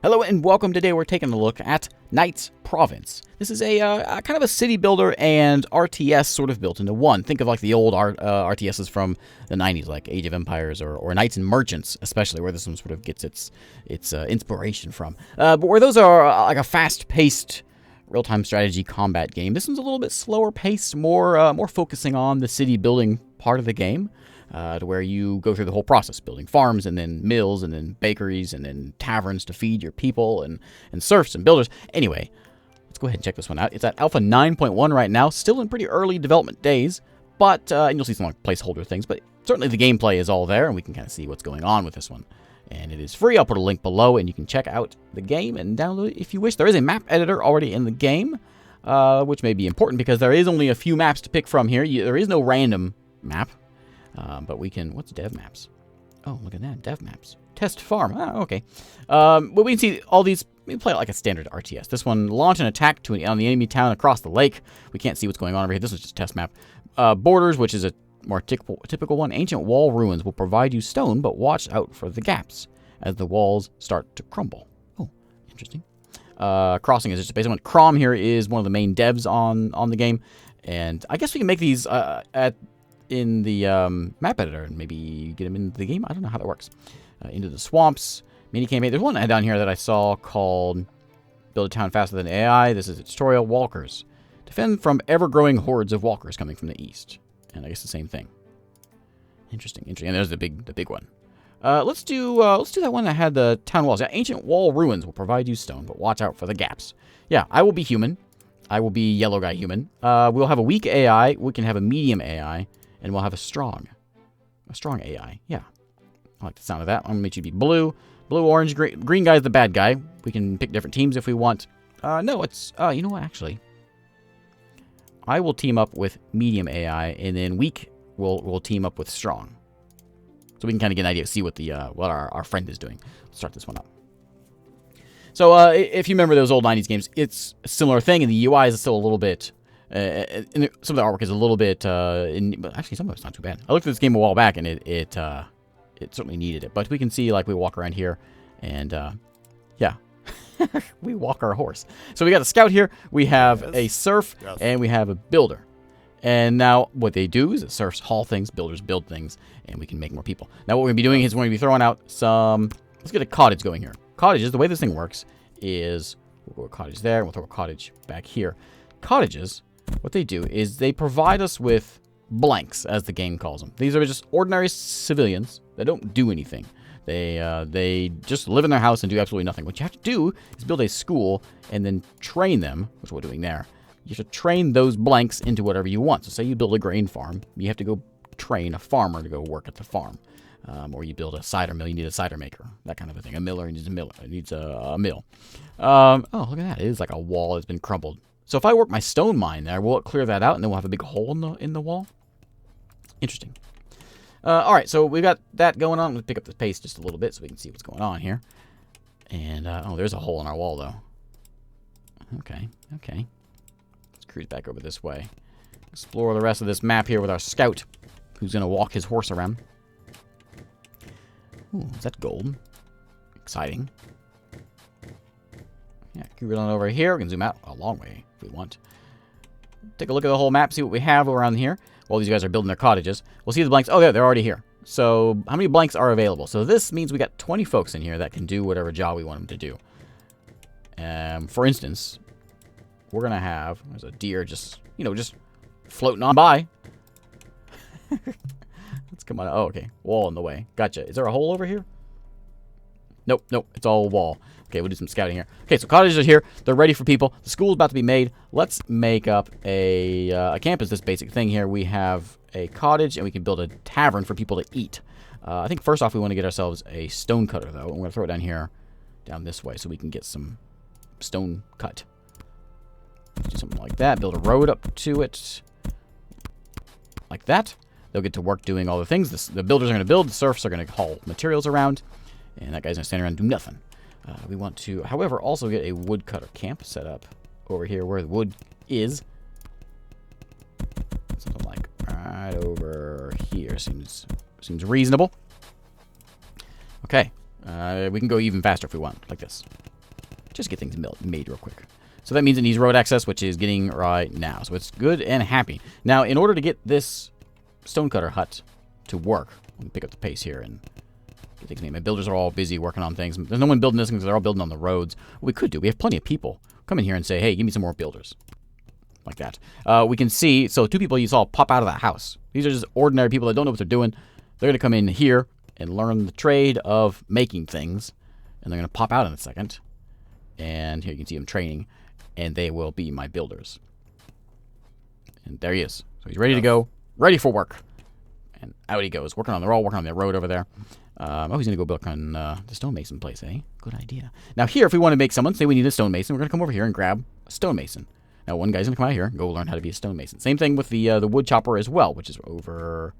Hello and welcome. Today we're taking a look at Knight's Province. This is a kind of a city builder and RTS sort of built into one. Think of like the old RTSs from the 90s, like Age of Empires or Knights and Merchants, especially, where this one sort of gets its inspiration from. But where those are like a fast-paced real-time strategy combat game, this one's a little bit slower paced, more focusing on the city building part of the game. To where you go through the whole process, building farms and then mills and then bakeries and then taverns to feed your people and serfs and builders. Anyway, let's go ahead and check this one out. It's at Alpha 9.1 right now, still in pretty early development days, but and you'll see some like placeholder things, but certainly the gameplay is all there and we can kind of see what's going on with this one. And it is free. I'll put a link below and you can check out the game and download it if you wish. There is a map editor already in the game, which may be important because there is only a few maps to pick from here. There is no random map. But we can, what's dev maps? Oh, look at that, dev maps. Test farm, okay. But we can see all these, we play it like a standard RTS. This one, launch an attack on the enemy town across the lake. We can't see what's going on over here. This is just a test map. Borders, which is a more typical one. Ancient wall ruins will provide you stone, but watch out for the gaps as the walls start to crumble. Oh, interesting. Crossing is just a basic one. Crom here is one of the main devs on the game. And I guess we can make these in the map editor and maybe get them into the game. I don't know how that works. Into the swamps, mini campaign. There's one down here that I saw called Build a Town Faster Than AI. This is a tutorial. Walkers. Defend from ever-growing hordes of walkers coming from the east. And I guess the same thing. Interesting. And there's the big one. Let's do that one that had the town walls. Yeah, ancient wall ruins will provide you stone, but watch out for the gaps. Yeah, I will be human. I will be yellow guy human. We'll have a weak AI. We can have a medium AI. And we'll have a strong AI. Yeah. I like the sound of that. I'm going to make you be blue. Blue, orange, green. Green guy is the bad guy. We can pick different teams if we want. No, it's... you know what, actually? I will team up with medium AI, and then weak will team up with strong. So we can kind of get an idea, see what what our friend is doing. Let's start this one up. So if you remember those old 90s games, it's a similar thing, and the UI is still a little bit... and some of the artwork is a little bit, but actually some of it's not too bad. I looked at this game a while back, and it certainly needed it. But we can see, like, we walk around here, and, yeah. We walk our horse. So we got a scout here, we have a serf, and we have a builder. And now what they do is the serfs haul things, builders build things, and we can make more people. Now what we're going to be doing is we're going to be throwing out some... Let's get a cottage going here. Cottages, the way this thing works is... We'll go a cottage there, and we'll throw a cottage back here. Cottages... What they do is they provide us with blanks, as the game calls them. These are just ordinary civilians that don't do anything. They just live in their house and do absolutely nothing. What you have to do is build a school and then train them, which we're doing there. You have to train those blanks into whatever you want. So say you build a grain farm, you have to go train a farmer to go work at the farm. Or you build a cider mill, you need a cider maker, that kind of a thing. A miller needs a mill. Oh, look at that. It is like a wall that's been crumbled. So if I work my stone mine there, will it clear that out and then we'll have a big hole in the wall? Interesting. All right, so we've got that going on. Let's pick up the pace just a little bit so we can see what's going on here. And, oh, there's a hole in our wall, though. Okay. Let's cruise back over this way. Explore the rest of this map here with our scout, who's going to walk his horse around. Ooh, is that gold? Exciting. Yeah, keep it on over here. We can zoom out a long way if we want. Take a look at the whole map, see what we have around here. While these guys are building their cottages. We'll see the blanks. Oh, yeah, they're already here. So, how many blanks are available? So, this means we got 20 folks in here that can do whatever job we want them to do. For instance, we're going to have... There's a deer just floating on by. Let's come on. Oh, okay. Wall in the way. Gotcha. Is there a hole over here? Nope. It's all wall. Okay, we'll do some scouting here. Okay, so cottages are here. They're ready for people. The school's about to be made. Let's make up a campus, this basic thing here. We have a cottage, and we can build a tavern for people to eat. I think first off, we want to get ourselves a stone cutter, though. And we're going to throw it down here, down this way, so we can get some stone cut. Do something like that. Build a road up to it. Like that. They'll get to work doing all the things. The builders are going to build. The serfs are going to haul materials around. And that guy's going to stand around and do nothing. We want to, however, also get a woodcutter camp set up over here where the wood is. Something like right over here seems reasonable. Okay, we can go even faster if we want, like this. just get things made real quick. So that means it needs road access, which is getting right now. So it's good and happy. Now, in order to get this stonecutter hut to work, let me pick up the pace here and get things made. My builders are all busy working on things. There's no one building this because they're all building on the roads. What we could do, we have plenty of people come in here and say, hey, give me some more builders. Like that. We can see, so 2 people you saw pop out of that house. These are just ordinary people that don't know what they're doing. They're going to come in here and learn the trade of making things. And they're going to pop out in a second. And here you can see them training. And they will be my builders. And there he is. So he's ready to go. Ready for work. And out he goes. They're all working on their road over there. Oh, he's going to go build on the stonemason place, eh? Good idea. Now here, if we want to make someone, say we need a stonemason, we're going to come over here and grab a stonemason. Now one guy's going to come out here and go learn how to be a stonemason. Same thing with the wood chopper as well, which is over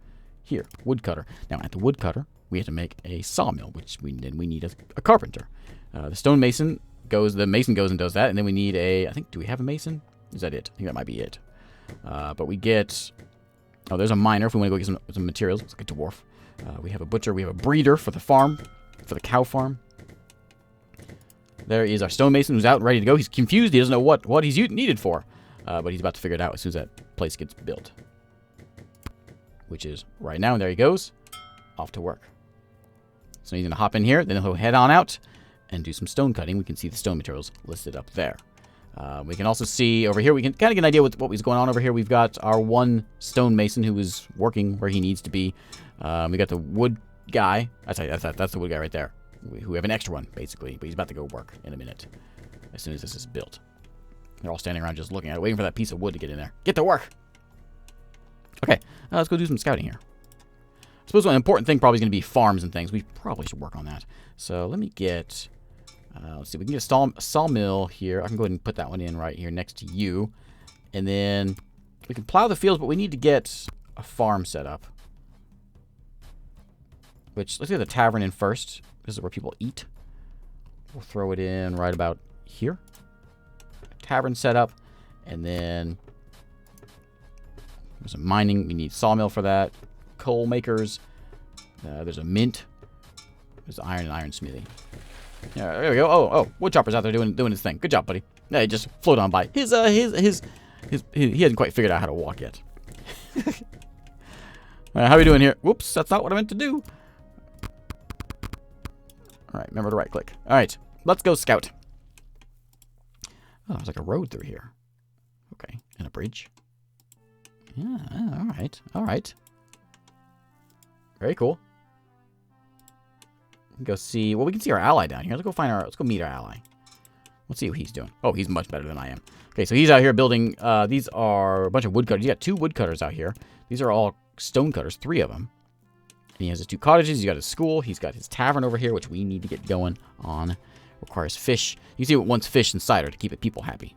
here. Woodcutter. Now at the woodcutter, we have to make a sawmill, which we need a carpenter. The stonemason goes, the mason goes and does that, and then we need I think, do we have a mason? Is that it? I think that might be it. But we get, oh, there's a miner if we want to go get some materials. It's like a dwarf. We have a butcher. We have a breeder for the farm, for the cow farm. There is our stonemason who's out and ready to go. He's confused. He doesn't know what he's needed for. But he's about to figure it out as soon as that place gets built. Which is right now. And there he goes. Off to work. So he's going to hop in here. Then he'll head on out and do some stone cutting. We can see the stone materials listed up there. We can also see over here, we can kind of get an idea what was going on over here. We've got our one stonemason who is working where he needs to be. We got the wood guy. That's the wood guy right there. We have an extra one, basically. But he's about to go work in a minute as soon as this is built. They're all standing around just looking at it, waiting for that piece of wood to get in there. Get to work! Okay, let's go do some scouting here. I suppose one important thing probably is going to be farms and things. We probably should work on that. So let me get... let's see, we can get a sawmill here. I can go ahead and put that one in right here next to you. And then we can plow the fields, but we need to get a farm set up. Which, let's get the tavern in first. This is where people eat. We'll throw it in right about here. Tavern set up. And then there's some mining. We need sawmill for that. Coal makers. There's a mint. There's iron and iron smithy. Yeah, there we go. Oh, woodchopper's out there doing his thing. Good job, buddy. Yeah, he just float on by. He hasn't quite figured out how to walk yet. How are we doing here? Whoops, that's not what I meant to do. All right, remember to right click. All right, let's go scout. Oh, there's like a road through here. Okay, and a bridge. Yeah, all right. Very cool. Go see. Well, we can see our ally down here. Let's go meet our ally. Let's see what he's doing. Oh, he's much better than I am. Okay, so he's out here building. These are a bunch of woodcutters. He's got 2 woodcutters out here. These are all stonecutters, 3 of them. And he has his 2 cottages. He's got his school. He's got his tavern over here, which we need to get going on. Requires fish. You see, it wants fish and cider to keep it people happy.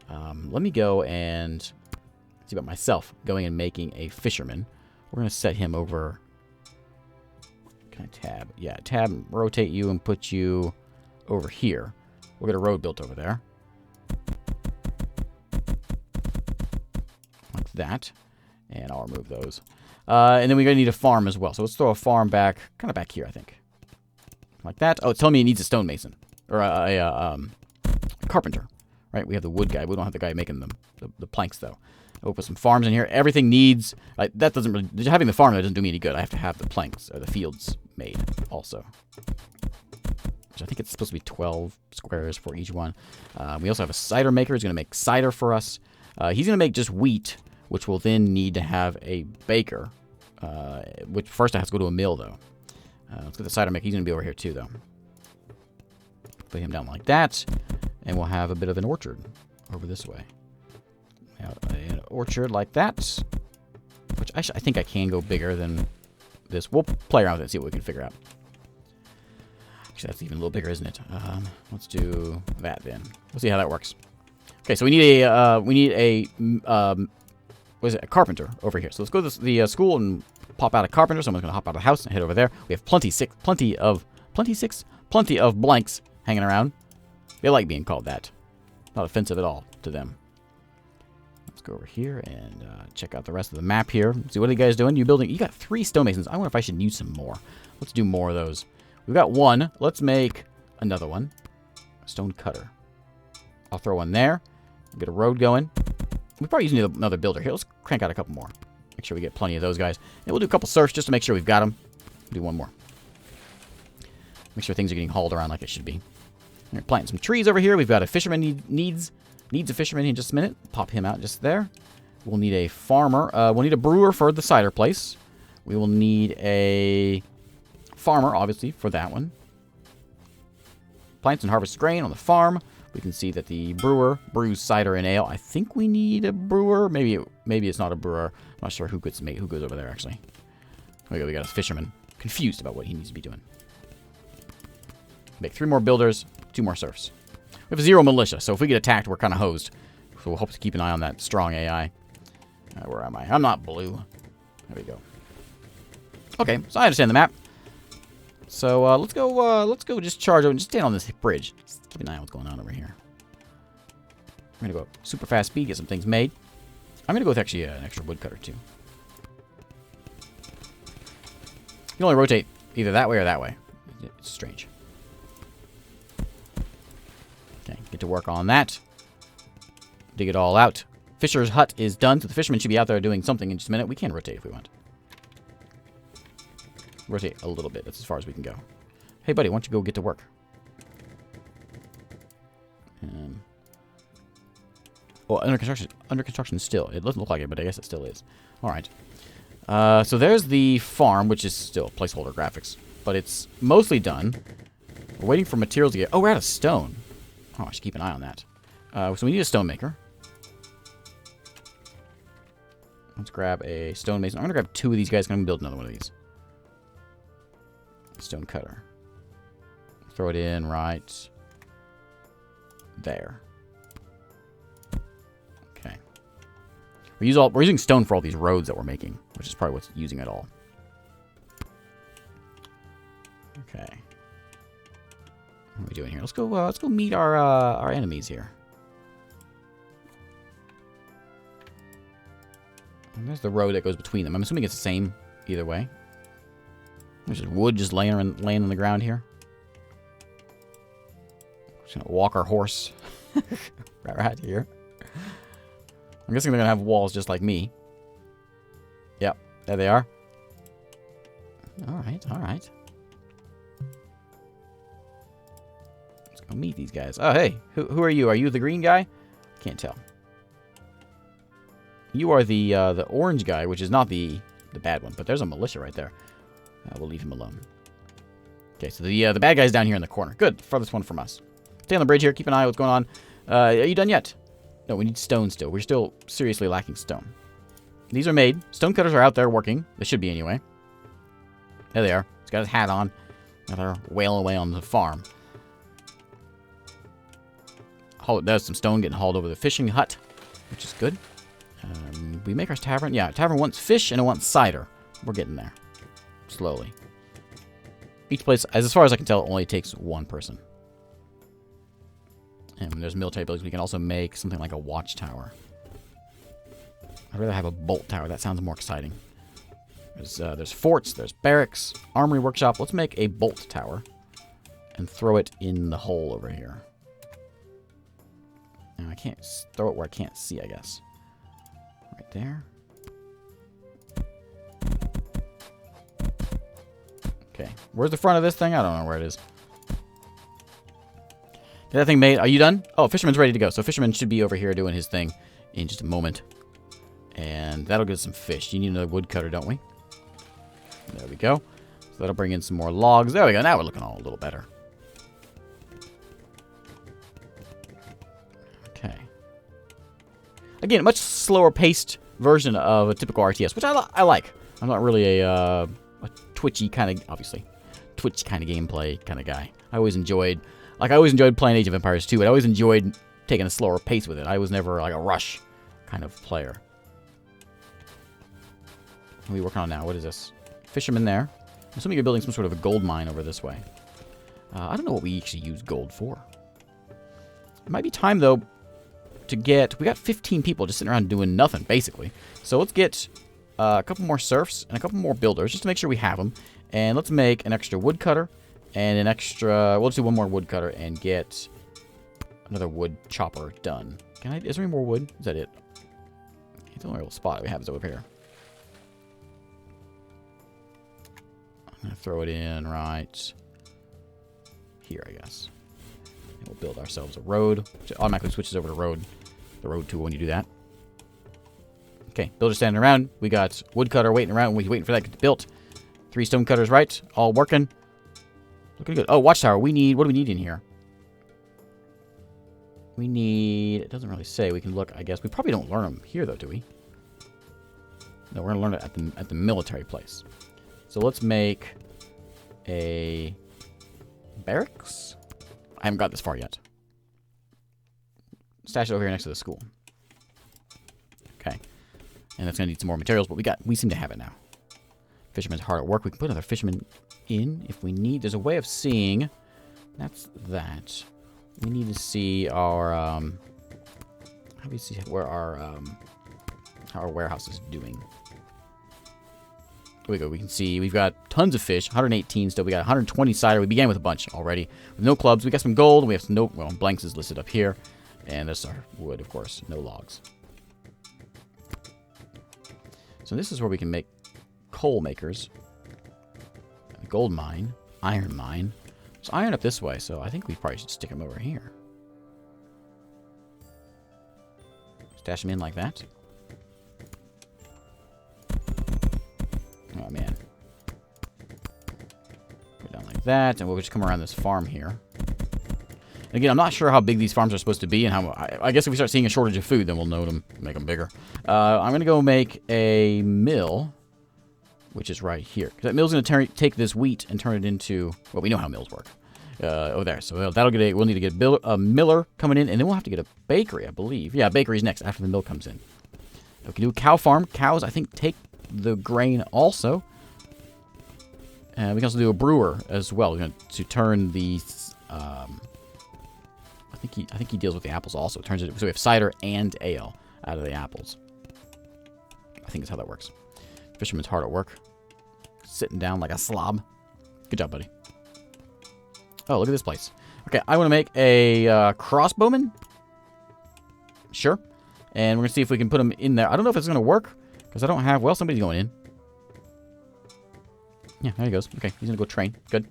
Let me go and see about myself going and making a fisherman. We're gonna set him over. Can I tab? Yeah, tab, rotate you and put you over here. We'll get a road built over there. Like that. And I'll remove those. And then we're going to need a farm as well. So let's throw a farm back, kind of back here, I think. Like that. Oh, it's telling me it needs a stonemason. Or a carpenter. Right? We have the wood guy. We don't have the guy making the planks, though. We'll put some farms in here. Everything needs... that doesn't really... Having the farm, that doesn't do me any good. I have to have the planks, or the fields made also. Which I think it's supposed to be 12 squares for each one. We also have a cider maker. He's going to make cider for us. He's going to make just wheat, which will then need to have a baker. Which first I have to go to a mill, though. Let's get the cider maker. He's going to be over here, too, though. Put him down like that. And we'll have a bit of an orchard over this way. An orchard like that. Which I think I can go bigger than this. We'll play around with it and see what we can figure out. Actually, that's even a little bigger, isn't it? Let's do that then. We'll see how that works. Okay, so we need a what is it? A carpenter over here. So let's go to the school and pop out a carpenter. Someone's gonna hop out of the house and head over there. We have plenty of blanks hanging around. They like being called that. Not offensive at all to them. Let's go over here and check out the rest of the map here. See, what are you guys doing? You got 3 stonemasons. I wonder if I should use some more. Let's do more of those. We've got 1. Let's make another one. A stone cutter. I'll throw one there. Get a road going. We probably need another builder here. Let's crank out a couple more. Make sure we get plenty of those guys. And we'll do a couple serfs just to make sure we've got them. Do one more. Make sure things are getting hauled around like it should be. We're planting some trees over here. We've got a fisherman needs a fisherman in just a minute. Pop him out just there. We'll need a farmer. We'll need a brewer for the cider place. We will need a farmer, obviously, for that one. Plants and harvest grain on the farm. We can see that the brewer brews cider and ale. I think we need a brewer. Maybe it's not a brewer. I'm not sure who goes over there, actually. We got a fisherman. Confused about what he needs to be doing. Make 3 more builders, 2 more serfs. We have 0 militia, so if we get attacked, we're kind of hosed. So we'll hope to keep an eye on that strong AI. Where am I? I'm not blue. There we go. Okay, so I understand the map. So let's go just charge over and just stand on this bridge. Just keep an eye on what's going on over here. I'm going to go super fast speed, get some things made. I'm going to go with actually an extra woodcutter too. You can only rotate either that way or that way. It's strange. Okay, get to work on that. Dig it all out. Fisher's hut is done, so the fisherman should be out there doing something in just a minute. We can rotate if we want. Rotate a little bit. That's as far as we can go. Hey, buddy, why don't you go get to work? Well, under construction. Under construction still. It doesn't look like it, but I guess it still is. All right. So there's the farm, which is still placeholder graphics, but it's mostly done. We're waiting for materials to get. Oh, we're out of stone. Oh, I should keep an eye on that. So we need a stone maker. Let's grab a stone mason. I'm gonna grab 2 of these guys. I'm gonna build another one of these. Stone cutter. Throw it in right there. Okay. We're using stone for all these roads that we're making, which is probably what's using it all. Okay. What are we doing here? Let's go meet our enemies here. And there's the road that goes between them. I'm assuming it's the same either way. There's just wood just laying on the ground here. Just gonna walk our horse right here. I'm guessing they're gonna have walls just like me. Yep, there they are. All right, all right. Let's go meet these guys. Oh, hey, who are you? Are you the green guy? Can't tell. You are the orange guy, which is not the bad one, but there's a militia right there. We'll leave him alone. Okay, so the bad guy's down here in the corner. Good, farthest one from us. Stay on the bridge here. Keep an eye on what's going on. Are you done yet? No, we need stone still. We're still seriously lacking stone. These are made. Stone cutters are out there working. They should be anyway. There they are. He's got his hat on. Now they're wailing away on the farm. There's some stone getting hauled over the fishing hut, which is good. We make our tavern. Yeah, tavern wants fish and it wants cider. We're getting there. Slowly. Each place, as far as I can tell, only takes 1 person. And when there's military buildings, we can also make something like a watchtower. I'd rather have a bolt tower. That sounds more exciting. There's forts, there's barracks, armory workshop. Let's make a bolt tower and throw it in the hole over here. Now I can't throw it where I can't see, I guess. Right there. Okay. Where's the front of this thing? I don't know where it is. Get that thing made. Are you done? Oh, Fisherman's ready to go. So Fisherman should be over here doing his thing in just a moment. And that'll get us some fish. You need another woodcutter, don't we? There we go. So that'll bring in some more logs. There we go. Now we're looking all a little better. Okay. Again, a much slower paced version of a typical RTS, which I like. I'm not really a twitchy kind of, obviously, twitch kind of gameplay kind of guy. I always enjoyed playing Age of Empires 2, but I always enjoyed taking a slower pace with it. I was never like a rush kind of player. What are we working on now? What is this? Fisherman there. I'm assuming you're building some sort of a gold mine over this way. I don't know what we actually use gold for. It might be time, though, to get... We got 15 people just sitting around doing nothing, basically. So let's get a couple more serfs and a couple more builders, just to make sure we have them. And let's make an extra woodcutter and an extra... We'll just do one more woodcutter and get another wood chopper done. Can I? Is there any more wood? Is that it? It's the only real spot we have is over here. I'm gonna throw it in right here, I guess. And we'll build ourselves a road, which automatically switches over to road. The road tool when you do that. Okay, builder standing around. We got woodcutter waiting around. We're waiting for that to get built. 3 stone cutters, right? All working. Looking good. Oh, watchtower. We need. What do we need in here? We need. It doesn't really say. We can look. I guess we probably don't learn them here, though, do we? No, we're gonna learn it at the military place. So let's make a barracks. I haven't got this far yet. Stash it over here next to the school. Okay. And that's going to need some more materials, but we seem to have it now. Fisherman's hard at work. We can put another fisherman in if we need. There's a way of seeing. That's that. We need to see our, how do we see where our, how our warehouse is doing. Here we go. We can see we've got tons of fish. 118 still. We got 120 cider. We began with a bunch already. With no clubs. We got some gold. We have some no, well, blanks is listed up here. And this is our wood, of course. No logs. So this is where we can make coal makers. A gold mine. Iron mine. There's iron up this way, so I think we probably should stick them over here. Stash them in like that. Oh, man. Put it down like that, and we'll just come around this farm here. Again, I'm not sure how big these farms are supposed to be, and how I guess if we start seeing a shortage of food, then we'll know to make them bigger. I'm going to go make a mill, which is right here. Because that mill's going to take this wheat and turn it into, well, we know how mills work. Over there. So that'll get we'll need to get a miller coming in, and then we'll have to get a bakery, I believe. Yeah, bakery's next after the mill comes in. We can do a cow farm. Cows, I think, take the grain also. And we can also do a brewer as well. We're going to turn these... I think he deals with the apples also. Turns it so we have cider and ale out of the apples. I think that's how that works. Fisherman's hard at work. Sitting down like a slob. Good job, buddy. Oh, look at this place. Okay, I want to make a crossbowman. Sure. And we're going to see if we can put him in there. I don't know if it's going to work, because I don't have... Well, somebody's going in. Yeah, there he goes. Okay, he's going to go train. Good.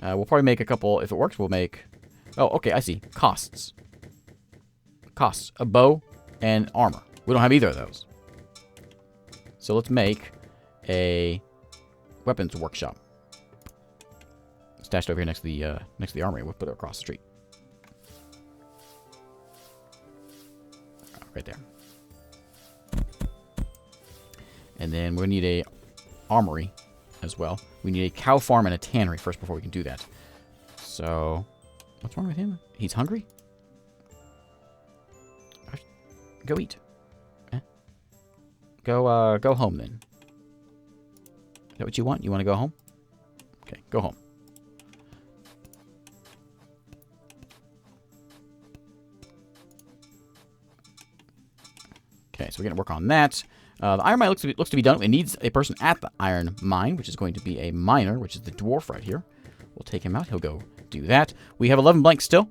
We'll probably make a couple... If it works, we'll make... Oh, okay, I see. Costs. Costs. A bow and armor. We don't have either of those. So let's make a weapons workshop. Stashed over here next to the armory. We'll put it across the street. Right there. And then we're going to need a armory as well. We need a cow farm and a tannery first before we can do that. So... What's wrong with him? He's hungry? Go eat. Eh? Go home then. Is that what you want? You want to go home? Okay, go home. Okay, so we're going to work on that. The iron mine looks to be done. It needs a person at the iron mine, which is going to be a miner, which is the dwarf right here. We'll take him out. He'll go do that. We have 11 blanks still,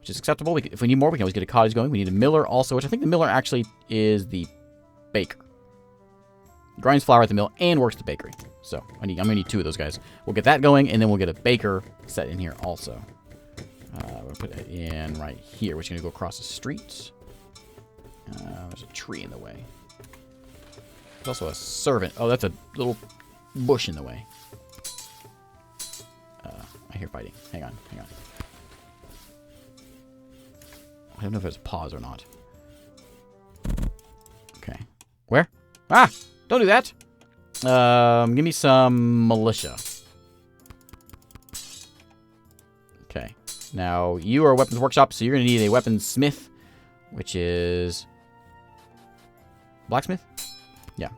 which is acceptable. If we need more, we can always get a cottage going. We need a miller also, which I think the miller actually is the baker. Grinds flour at the mill and works the bakery. So I'm going to need 2 of those guys. We'll get that going, and then we'll get a baker set in here also. We'll put it in right here, which is going to go across the street. There's a tree in the way. There's also a servant. Oh, that's a little bush in the way. I hear fighting. Hang on, hang on. I don't know if there's a pause or not. Okay. Where? Ah! Don't do that! Give me some militia. Okay. Now, you are a weapons workshop, so you're going to need a weapons smith, which is... blacksmith? Yeah.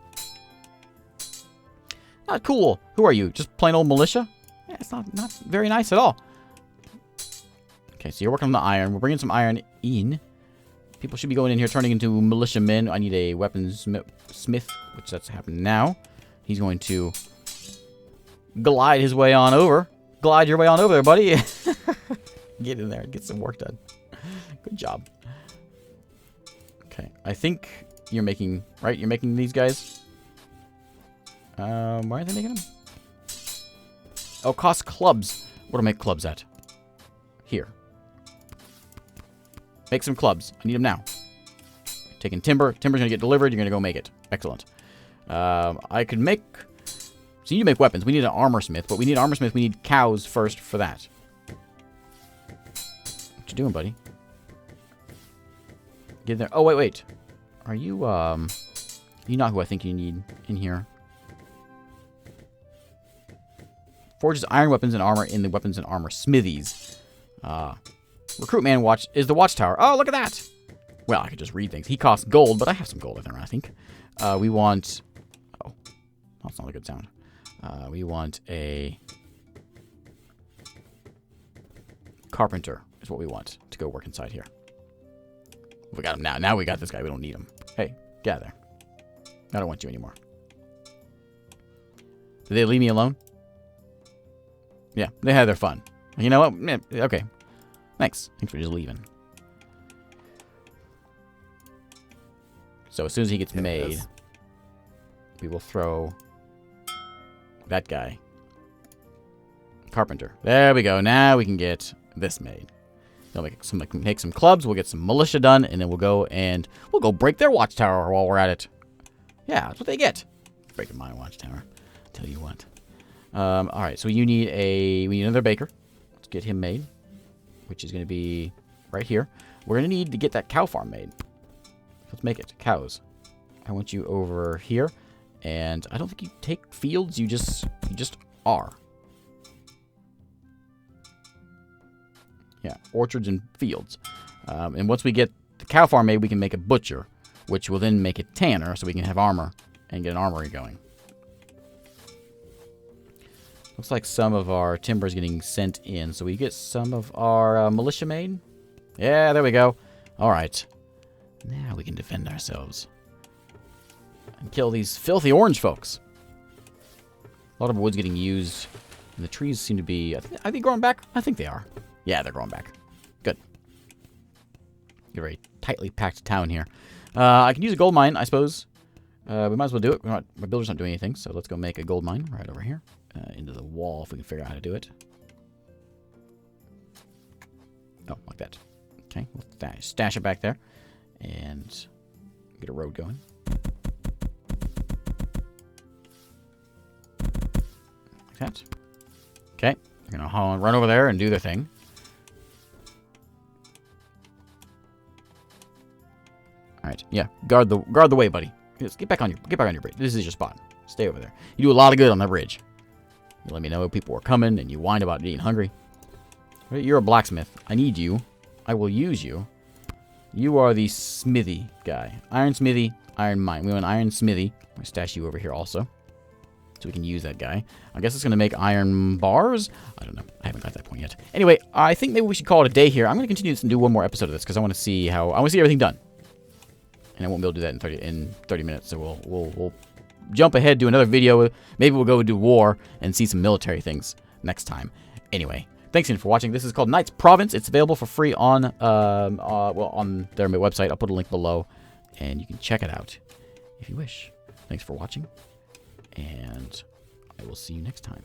Not cool. Who are you? Just plain old militia? Yeah, it's not very nice at all. Okay, so you're working on the iron. We're bringing some iron in. People should be going in here turning into militiamen. I need a weapons smith, which that's happening now. He's going to glide his way on over. Glide your way on over there, buddy. Get in there and get some work done. Good job. Okay, I think you're making, right? You're making these guys. Why are they making them? Oh, cost clubs. What do I make clubs at? Here. Make some clubs. I need them now. Taking timber. Timber's gonna get delivered. You're gonna go make it. Excellent. I could make... So you need to make weapons. We need an armor smith, but we need an armor smith. We need cows first for that. What you doing, buddy? Get in there. Oh, wait. Are you, you're not who I think you need in here. Forges iron weapons and armor in the weapons and armor smithies. Recruit man watch is the watchtower. Oh, look at that. Well, I could just read things. He costs gold, but I have some gold in there, I think. We want... Oh, that's not a good sound. We want a... carpenter is what we want to go work inside here. We got him now. Now we got this guy. We don't need him. Hey, get out of there. I don't want you anymore. Did they leave me alone? Yeah, they had their fun. You know what? Yeah, okay. Thanks. Thanks for just leaving. So as soon as he gets made, we will throw that guy. Carpenter. There we go. Now we can get this made. They'll make some clubs. We'll get some militia done, and then we'll go break their watchtower while we're at it. Yeah, that's what they get. Breaking my watchtower. Tell you what. All right. So we need another baker. Let's get him made, which is going to be right here. We're going to need to get that cow farm made. Let's make it. Cows. I want you over here. And I don't think you take fields. You just are. Yeah, orchards and fields. And once we get the cow farm made, we can make a butcher, which will then make a tanner, so we can have armor and get an armory going. Looks like some of our timber is getting sent in, so we get some of our militia made. Yeah, there we go. All right. Now we can defend ourselves. And kill these filthy orange folks. A lot of wood's getting used. And the trees seem to be... Are they growing back? I think they are. Yeah, they're growing back. Good. Get a very tightly packed town here. I can use a gold mine, I suppose. We might as well do it. My builder's not doing anything, so let's go make a gold mine right over here. Into the wall if we can figure out how to do it. Oh, like that. Okay, we'll stash it back there. And get a road going. Like that. Okay, they're going to run over there and do their thing. All right, yeah, guard the way, buddy. Just get back on your bridge. This is your spot. Stay over there. You do a lot of good on that bridge. You let me know people are coming, and you whine about being hungry. You're a blacksmith. I need you. I will use you. You are the smithy guy. Iron smithy, iron mine. We want iron smithy. I'm going to stash you over here also, so we can use that guy. I guess it's going to make iron bars. I don't know. I haven't got to that point yet. Anyway, I think maybe we should call it a day here. I'm going to continue this and do one more episode of this because I want to see everything done. And I won't be able to do that in 30 minutes. So we'll jump ahead, do another video. Maybe we'll go do war and see some military things next time. Anyway, thanks again for watching. This is called Knights Province. It's available for free on on their website. I'll put a link below, and you can check it out if you wish. Thanks for watching, and I will see you next time.